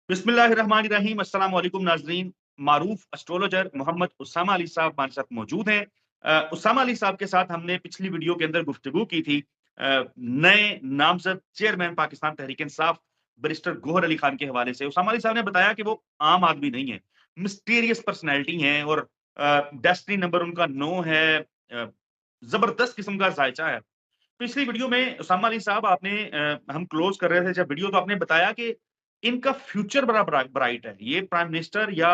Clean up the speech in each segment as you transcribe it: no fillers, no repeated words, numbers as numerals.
बिस्मिल्लाहिर्रहमानिर्रहीम। अस्सलाम वालेकुम नाज़रीन। मारूफ एस्ट्रोलॉजर मोहम्मद उसामा अली साहब हमारे साथ मौजूद हैं। उसामा अली साहब के साथ हमने पिछली वीडियो के अंदर गुफ्तगू की थी नए नामजद चेयरमैन पाकिस्तान तहरीक इंसाफ बैरिस्टर गोहर अली खान के हवाले से। उसामा अली साहब ने बताया कि वो आम आदमी नहीं है, मिस्टीरियस पर्सनैलिटी हैं और डेस्टिनी नंबर उनका 9 है। जबरदस्त किस्म का जायचा है। पिछली वीडियो में उसामा अली साहब आपने हम क्लोज कर रहे थे जब वीडियो, तो आपने बताया कि इनका फ्यूचर बड़ा ब्राइट है। ये प्राइम मिनिस्टर या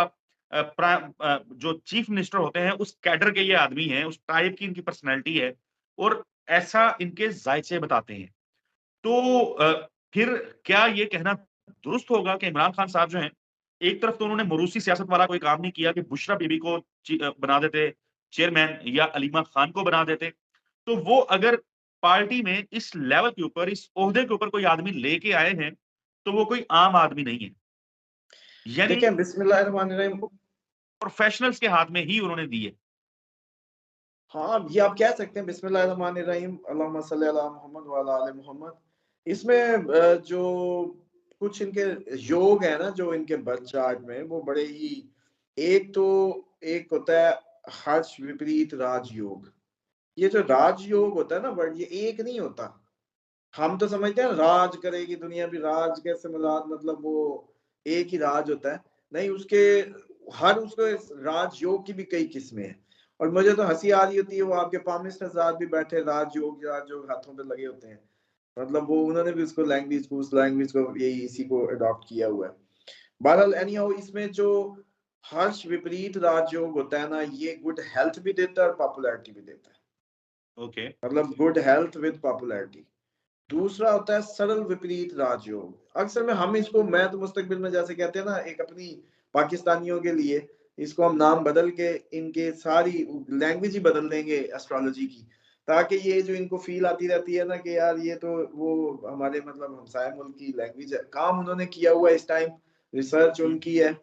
जो चीफ मिनिस्टर होते हैं उस कैडर के ये आदमी हैं, उस टाइप की इनकी पर्सनैलिटी है और ऐसा इनके जायचे बताते हैं। तो फिर क्या ये कहना दुरुस्त होगा कि इमरान खान साहब जो हैं, एक तरफ तो उन्होंने मरूसी सियासत वाला कोई काम नहीं किया कि बुशरा बीबी को बना देते चेयरमैन या अलीमा खान को बना देते। तो वो अगर पार्टी में इस लेवल के ऊपर, इस ओहदे के ऊपर कोई आदमी लेके आए हैं, तो वो कोई आम आदमी नहीं है। यानी देखिए बिस्मिल्लाहिर्रहमानिर्रहीम। प्रोफेशनल्स के हाथ में ही उन्होंने दी है। हाँ, ये आप कह सकते हैं बिस्मिल्लाहिर्रहमानिर्रहीम, अल्लाहुम्मा सल्ली अला मोहम्मद व अला आले मोहम्मद। इसमें जो कुछ इनके योग है ना, जो इनके बर्थ चार्ट में, वो बड़े ही एक होता है हर्ष विपरीत राजयोग। ये जो राजयोग होता है ना वर्ड, ये एक नहीं होता। हम तो समझते हैं राज करेगी दुनिया भी, राज कैसे मुराद मतलब वो एक ही राज होता है। नहीं, उसके हर उसको राजयोग की भी कई किस्में हैं। और मुझे तो हंसी आ रही होती है, वो आपके पामिस्ट आजाद भी बैठे राजयोग हाथों पे लगे होते हैं। मतलब वो उन्होंने भी उसको लैंग्वेज को, उस लैंग्वेज को, यही इसी को अडॉप्ट किया हुआ है। बहरहाल एनीहाउ, इसमें जो हर्ष विपरीत राजयोग होता है ना, ये गुड हेल्थ भी देता है और पॉपुलैरिटी भी देता है। ओके। मतलब गुड हेल्थ विद पॉपुलैरिटी। दूसरा होता है सरल विपरीत राजयोग। अक्सर में हम इसको, मैं तो मुस्तकबिल में जैसे कहते हैं ना, एक अपनी पाकिस्तानियों के लिए इसको हम नाम बदल के इनके सारी लैंग्वेज ही बदल देंगे एस्ट्रोलॉजी की, ताकि ये जो इनको फील आती रहती है ना कि यार ये तो वो हमारे मतलब हमसाया मुल्क की लैंग्वेज है। काम उन्होंने किया हुआ है इस टाइम, रिसर्च हुँ, उनकी है,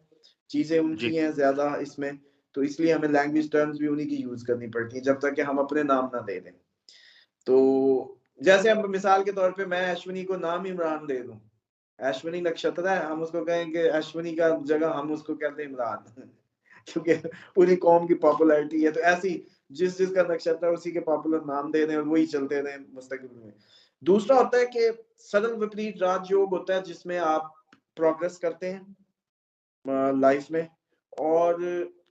चीजें जी। उनकी हैं ज्यादा इसमें। तो इसलिए हमें लैंग्वेज टर्म्स भी उन्हीं की यूज करनी पड़ती है, जब तक कि हम अपने नाम ना दे दें। तो जैसे अब मिसाल के तौर पे मैं अश्विनी को नाम इमरान दे दूं, अश्विनी नक्षत्र है, हम उसको कहेंगे अश्विनी का जगह हम उसको कहते हैं इमरान क्योंकि पूरी कौम की पॉपुलैरिटी है। तो ऐसी जिस जिसका नक्षत्र है उसी के पॉपुलर नाम दे दें और वही चलते रहे मुस्तकिल में। दूसरा होता है कि सरल विपरीत राजयोग होता है, जिसमें आप प्रोग्रेस करते हैं लाइफ में और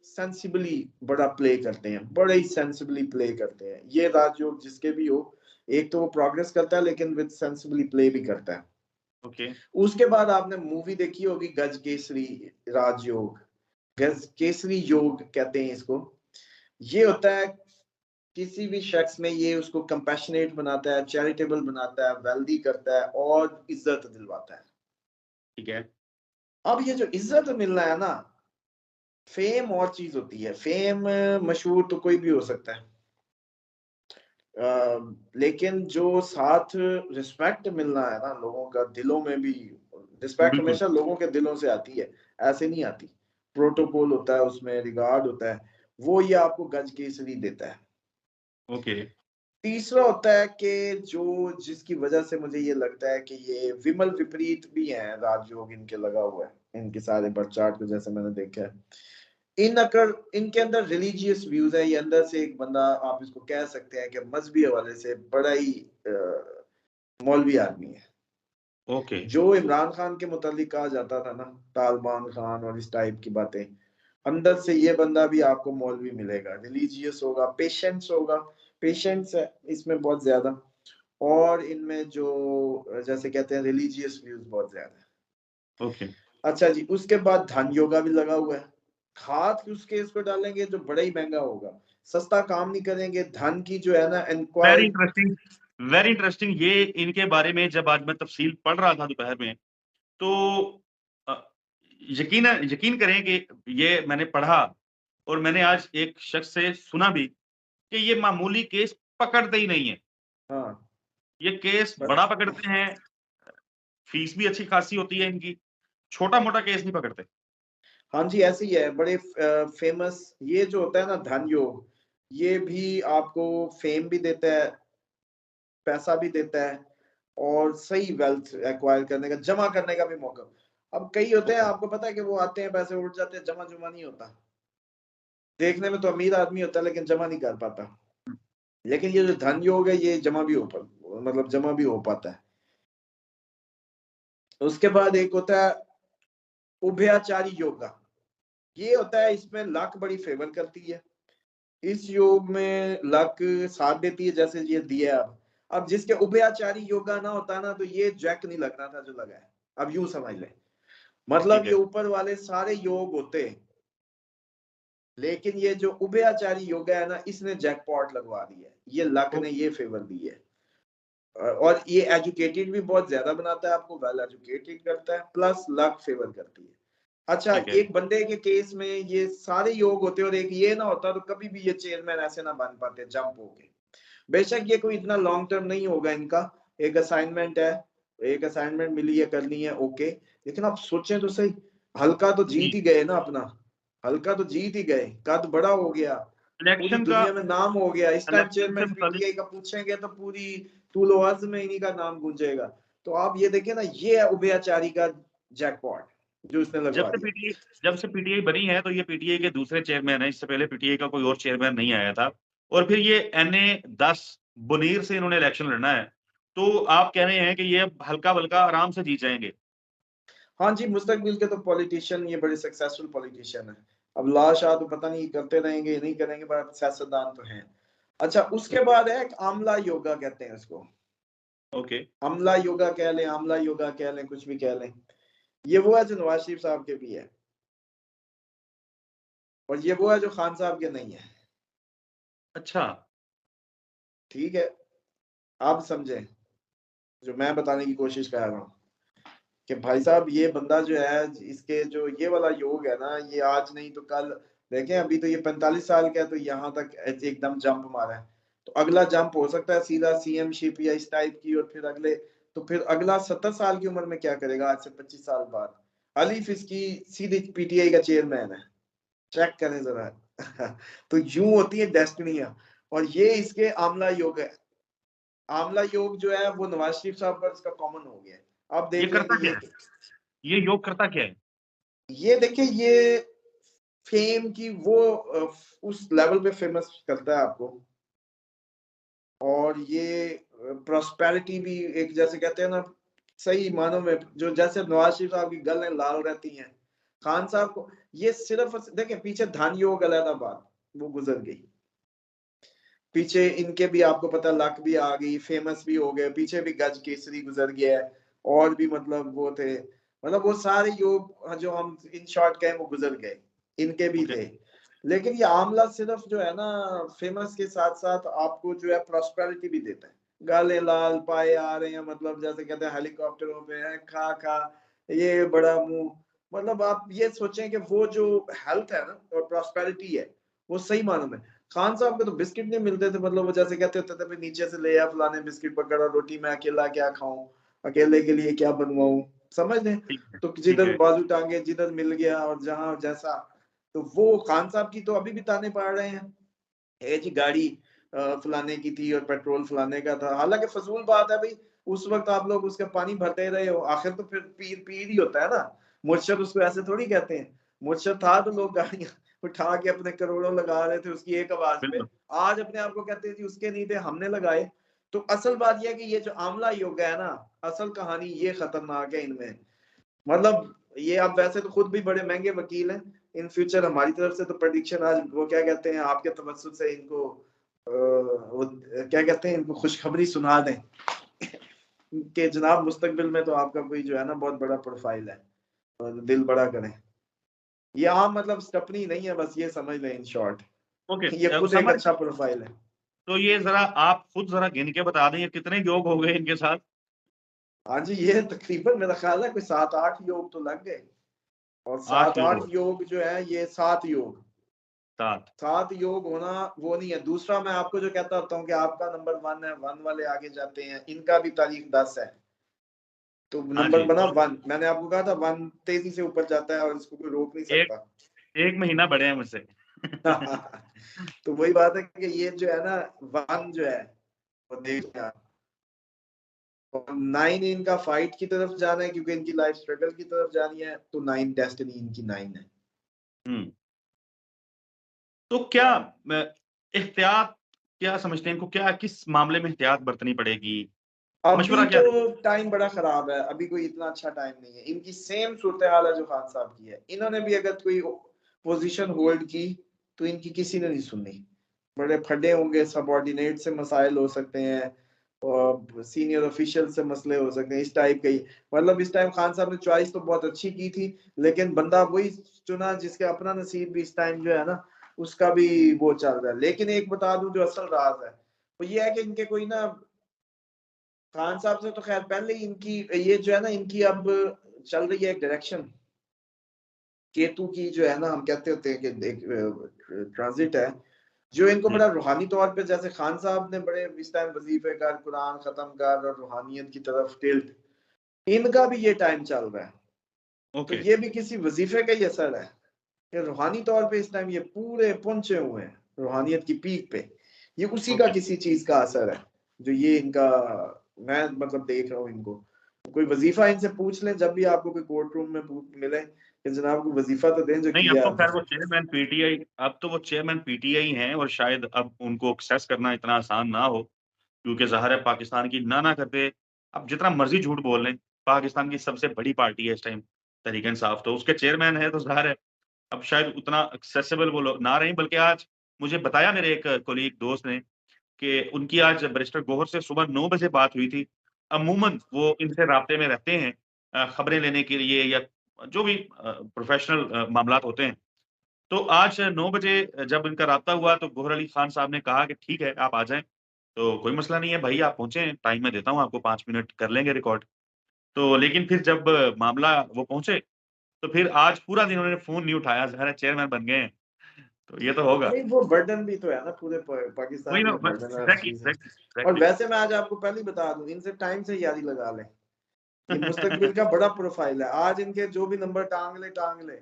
सेंसिबली बड़ा प्ले करते हैं, बड़े ही सेंसिबली प्ले करते हैं। ये राजयोग जिसके भी हो, एक तो वो प्रोग्रेस करता है लेकिन विद सेंसिबली प्ले भी करता है। ओके। उसके बाद आपने मूवी देखी होगी गज केसरी राजयोग, गज केसरी योग कहते हैं इसको। ये होता है किसी भी शख्स में, ये उसको कंपैशनेट बनाता है, चैरिटेबल बनाता है, वेल्दी करता है और इज्जत दिलवाता है। ठीक है। अब ये जो इज्जत मिलना है ना, फेम और चीज होती है। फेम मशहूर तो कोई भी हो सकता है, लेकिन जो साथ रिस्पेक्ट मिलना है ना लोगों का, दिलों में भी रिस्पेक्ट बिल्कुल। हमेशा लोगों के दिलों से आती है, ऐसे नहीं आती। प्रोटोकॉल होता है उसमें, रिगार्ड होता है, वो ये आपको गज केसरी देता है। ओके। तीसरा होता है कि जो जिसकी वजह से मुझे ये लगता है कि ये विमल विपरीत भी है राजयोग इनके लगा हुआ है, इनके सारे बर्थ चार्ट को जैसे मैंने देखा है। इनके अंदर रिलीजियस व्यूज है। ये अंदर से एक बंदा, आप इसको कह सकते हैं कि मजहबी हवाले से बड़ा ही मौलवी आदमी है। ओके। जो इमरान खान के मुतालिक कहा जाता था ना, तालिबान खान और इस टाइप की बातें, अंदर से ये बंदा भी आपको मौलवी मिलेगा। रिलीजियस होगा, पेशेंस होगा, पेशेंस है इसमें बहुत ज्यादा। और इनमें जो जैसे कहते हैं रिलीजियस व्यूज बहुत ज्यादा है। ओके। अच्छा जी, उसके बाद धन योगा भी लगा हुआ है। हाथ उसके इस पर डालेंगे जो बड़ा ही महंगा होगा, सस्ता काम नहीं करेंगे। धन की जो है ना very inquiry. Interesting, very interesting. ये इनके बारे में जब आज मैं तफसील पढ़ रहा था दोपहर में, तो अ, यकीन यकीन करें कि ये मैंने पढ़ा और मैंने आज एक शख्स से सुना भी कि ये मामूली केस पकड़ते ही नहीं है। हाँ, ये केस बड़ा पकड़ते हैं, फीस भी अच्छी खासी होती है इनकी, छोटा-मोटा केस नहीं पकड़ते। हाँ जी, ऐसे ही है। बड़े फेमस ये जो होता है ना धन योग, ये भी आपको फेम भी देता है, पैसा भी देता है और सही वेल्थ एक्वायर करने का, जमा करने का भी मौका। अब कई होते हैं, आपको पता है कि वो आते हैं, पैसे उठ जाते हैं, जमा जुमा नहीं होता। देखने में तो अमीर आदमी होता है लेकिन जमा नहीं कर पाता। लेकिन ये जो धन योग है ये जमा भी मतलब जमा भी हो पाता है। उसके बाद एक होता है उभयाचारी योगा। ये होता है, इसमें लक बड़ी फेवर करती है। इस योग में लक साथ देती है, जैसे ये दिया। अब जिसके उभयाचारी योगा ना होता ना, तो ये जैक नहीं लगना था जो लगा है। अब यूं समझ ले, मतलब ठीक ये है। ऊपर वाले सारे योग होते, लेकिन ये जो उभयाचारी योगा है ना, इसने जैकपॉट लगवा दी है। ये लक ने ये फेवर दी है। और ये एजुकेटेड भी बहुत ज्यादा बनाता है, आपको वेल एजुकेटेड करता है, प्लस लक फेवर करती है। अच्छा, ठीक है। एक बंदे के केस में ये सारे योग होते और एक ये ना होता, तो कभी भी ये चेयरमैन ऐसे ना बन पाते जंप होके। बेशक ये कोई इतना लॉन्ग टर्म नहीं होगा इनका, एक असाइनमेंट है, एक असाइनमेंट मिली है, करनी है, ओके। लेकिन आप सोचें तो सही, हल्का तो जीत ही गए ना अपना, हल्का तो जीत ही गए, कद बड़ा हो गया, पूरी इलेक्शन का, दुनिया में नाम हो गया। इस टाइम इलेक्शन से चेयरमैन मुतालिक पीटीआई का पूछेंगे तो पूरी तूलो अर्ज में इन्हीं का नाम गूंजेगा। तो आप ये देखें ना, ये है उभयाचारी का जैकपॉट जो उसने जब लगवा से दिया। पीटीआई जब से पीटीआई बनी है, तो ये पीटीआई के दूसरे चेयरमैन है। इससे पहले पीटीआई का कोई और चेयरमैन नहीं आया था। और फिर ये NA-10 बुनीर से इन्होंने इलेक्शन लड़ना है। तो आप कह रहे हैं कि ये हल्का बल्का आराम से जीत जाएंगे? हाँ जी, मुस्तकबिल के तो पॉलिटिशियन ये बड़े सक्सेसफुल पॉलिटिशियन है। अब लाशाह तो पता नहीं करते रहेंगे नहीं करेंगे, पर सियासतदान तो हैं। अच्छा, उसके बाद है एक आमला योगा कहते हैं इसको। ओके। अमला योगा कह लें, आमला योगा कह लें, कुछ भी कह लें। ये वो है जो नवाज शरीफ साहब के भी है, और ये वो है जो खान साहब के नहीं है। अच्छा। ठीक है, आप समझें जो मैं बताने की कोशिश कर रहा हूँ कि भाई साहब ये बंदा जो है, इसके जो ये वाला योग है ना, ये आज नहीं तो कल। देखें, अभी तो ये 45 साल का है, तो यहाँ तक एकदम जंप मारा है। तो अगला जंप हो सकता है सीधा सीएम शिप या इस टाइप की, और फिर अगले, तो फिर अगला 70 साल की उम्र में क्या करेगा आज से 25 साल बाद। अलीफ इसकी सीधी पीटीआई का चेयरमैन है, चेक करें जरा। तो यूं होती है डेस्टिनियां। और ये इसके आमला योग है। आमला योग जो है वो नवाज शरीफ साहब का इसका कॉमन हो गया है। आप ये देख लें करता कि क्या है? ये योग करता क्या है? ये देखिए, ये फेम की वो उस लेवल पे फेमस करता है आपको। और ये प्रोस्पेरिटी भी, एक जैसे कहते हैं ना, सही मानों में, जो जैसे नवाज शरीफ साहब की गलें लाल रहती हैं, खान साहब को ये सिर्फ देखिए, पीछे धन योग अलहदा बात वो गुजर गई। पीछे इनके भी आपको पता, लक भी आ गई, फेमस भी हो गए, पीछे भी गज केसरी गुजर गया है, और भी मतलब वो थे, मतलब वो सारे योग जो हम इन शॉर्ट कहें वो गुजर गए, इनके भी ओके। थे। लेकिन ये आमला सिर्फ जो है ना, फेमस के साथ साथ आपको जो है प्रॉस्पेरिटी भी देता है। गाले लाल पाए आ रहे हैं, मतलब जैसे कहते हैं हेलीकॉप्टरों पे है, खा खा ये बड़ा मुंह। मतलब आप ये सोचें कि वो जो हेल्थ है ना और प्रॉस्पेरिटी है, वो सही मानों में। खान साहब को तो बिस्किट नहीं मिलते थे, मतलब वो जैसे कहते होते थे नीचे से ले आ फलाने बिस्किट पकड़ा, रोटी मैं अकेला क्या खाऊं, अकेले के लिए क्या बनवाऊं, समझ लें। ठीक है। तो ठीक जिधर है। बाजू टांगे, जिधर मिल गया और जहां जैसा। तो वो खान साहब की तो अभी भी ताने पड़ रहे हैं, ये जी गाड़ी फलाने की थी और पेट्रोल फलाने का था। हालांकि फजूल बात है भाई, उस वक्त आप लोग उसके पानी भरते रहे हो, आखिर तो फिर पीर पीर ही होता है ना। मुर्शद उसको ऐसे थोड़ी कहते हैं। मुर्शद था तो लोग गाड़ियां उठा के अपने करोड़ों लगा रहे थे उसकी एक आवाज पे। बिल्कुल। आज अपने आप को कहते हैं जी उसके नहीं थे, हमने लगाए। तो असल बात यह है कि ये जो आमला योग है ना, असल कहानी ये खतरनाक है इनमें। मतलब ये, आप वैसे तो खुद भी बड़े महंगे वकील हैं, इन फ्यूचर हमारी तरफ से तो प्रेडिक्शन, आज वो क्या कहते हैं आपके तवज्जुह से इनको वो क्या कहते हैं, इनको खुशखबरी सुना दें कि जनाब मुस्तकबिल में तो आपका कोई जो है ना बहुत बड़ा प्रोफाइल है, और दिल बड़ा करें। ये आम मतलब स्टपनी नहीं है, बस ये समझ लें इन शॉर्ट। ओके। ये खुद एक उसामा अच्छा प्रोफाइल है। तो ये जरा आप खुद जरा गिन के बता दें, ये कितने योग हो गए इनके साथ? हाँ जी, ये तकरीबन मेरा ख्याल है कोई 7-8 योग तो लग गए। और 8 सात योग आठ हो। योग जो है, ये 7 योग। 7। 7 योग होना वो नहीं है। दूसरा मैं आपको जो कहता होता हूँ कि आपका नंबर 1 है, 1 वाले आगे जाते हैं, इनका भी तारीख 10 है। तो हाँ नंबर जी। बना 1, मैंने आपको कहा था 1 तेजी से ऊपर जाता है और इसको कोई रोक नहीं एक सकता। एक महीना बड़े हैं मुझसे। तो वही बात है कि ये जो है ना 1 जो है, वो देखिए आप। और 9 इनका फाइट की तरफ जाना है क्योंकि इनकी लाइफ स्ट्रगल की तरफ जानी है, तो 9 डेस्टिनी इनकी 9 है। हम्म। तो क्या एहतियात, क्या समझते हैं इनको, क्या किस मामले में एहतियात बरतनी पड़ेगी? अभी मशवरा क्या तो दें? टाइम बड़ा खराब है, अभी कोई इतना अच्छा टाइम नहीं है। इनकी सेम सूरत हाल है जो खान साहब की है। इन्होंने भी अगर कोई पोजीशन होल्ड की तो इनकी किसी ने नहीं सुननी। बड़े फड्डे होंगे, सबऑर्डिनेट से मसाइल हो सकते हैं और सीनियर ऑफिशियल से मसले हो सकते हैं, इस टाइप के ही। मतलब इस टाइम खान साहब ने चॉइस तो बहुत अच्छी की थी, लेकिन बंदा वही चुना जिसके अपना नसीब भी इस टाइम जो है ना, उसका भी वो चल रहा है। लेकिन एक बता दूं जो असल राज है, वो ये है कि इनके कोई ना, खान साहब से तो खैर पहले ही इनकी ये जो है ना, इनकी अब चल रही है एक डायरेक्शन केतु की, जो है ना, हम कहते होते हैं कि एक ट्रांजिट है जो इनको जी। बड़ा रूहानी तौर पे, जैसे खान साहब ने बड़े इस टाइम वजीफे कर, कुरान खत्म कर और रूहानियत की तरफ टिल्ट, इनका भी ये टाइम चल रहा है। तो ओके। ये भी किसी वजीफे का ही असर है कि रूहानी तौर पे इस टाइम ये पूरे पहुंचे हुए हैं रूहानियत की पीक पे। ये उसी का ओके। किसी चीज का असर है जो ये इनका, मैं मतलब देख रहा हूँ इनको। कोई वजीफा इनसे पूछ लें जब भी आपको कोई कोर्ट रूम में मिले कि जनाब को वजीफा तो दें जो नहीं, अब किया तो है खैर हमने। वो चेयरमैन पीटीआई, अब तो वो चेयरमैन पीटीआई हैं और शायद अब उनको एक्सेस करना इतना आसान ना हो, क्योंकि ज़ाहिर है पाकिस्तान की ना करते, अब जितना मर्ज़ी झूठ बोल लें, पाकिस्तान की सबसे बड़ी पार्टी है इस टाइम तहरीक-इंसाफ, तो उसके चेयरमैन है तो ज़ाहिर है अब शायद उतना एक्सेसिबल वो लोग ना रहें। बल्कि आज मुझे बताया मेरे एक कलीग दोस्त ने कि उनकी आज बैरिस्टर गौहर से सुबह 9 बजे बात हुई थी। अमूमन वो इनसे राब्ते में रहते हैं खबरें लेने के लिए या जो भी प्रोफ़ेशनल मामलात होते हैं। तो आज 9 बजे जब इनका राब्ता हुआ तो गौहर अली खान साहब ने कहा कि ठीक है, आप आ जाएँ। तो कोई मसला नहीं है भाई, आप पहुँचे, टाइम मैं देता हूँ आपको, 5 मिनट कर लेंगे रिकॉर्ड। तो लेकिन फिर जब मामला वो पहुँचे, तो फिर आज पूरा दिन उन्होंने फ़ोन नहीं उठाया, ज़ाहिर है चेयरमैन बन गए हैं, तो ये तो होगा। नहीं, वो बर्डन भी तो है ना, पूरे वही पाकिस्तान ना, पे बस बर्डन है हर एग्ज़ैक्टली, चीज है। एग्ज़ैक्टली, और एग्ज़ैक्टली। वैसे मैं आज आपको पहले ही बता दूं, इनसे टाइम से यारी लगा लें। ये मुस्तकबिल का बड़ा प्रोफाइल है। आज इनके जो भी नंबर टांग ले,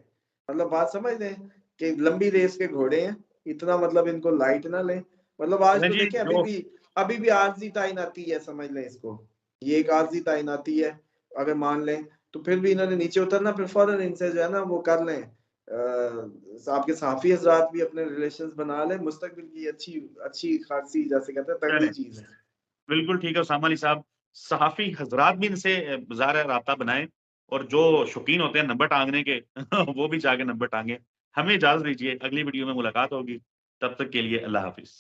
मतलब बात समझ लें कि लंबी रेस के घोड़े हैं, इतना मतलब इनको लाइट ना लें। मतलब आज नहीं तो जी, देखें, जो अभी भी आरजी तैनाती है, समझ लें इसको। ये एक आरजी तैनाती है, अगर मान लें तो फिर भी इन्होंने नीचे उतरना, फिर फौरन इनसे जो है ना वो कर लें। आपके सहाफी हजरात भी अपने रिलेशंस बना लें। मुस्तकबिल की अच्छी अच्छी खासी, जैसे कहते हैं, तगड़ी चलें, चीज है। बिल्कुल ठीक है उसामा अली साहब, सहाफ़ी हज़रात भी इनसे ज़ाहिर है राब्ता बनाएँ और जो शौकीन होते हैं नंबर टाँगने के वो भी जाके नंबर टाँगे। हमें इजाज़त दीजिए, अगली वीडियो में मुलाकात होगी, तब तक के लिए अल्लाह हाफ़िज़।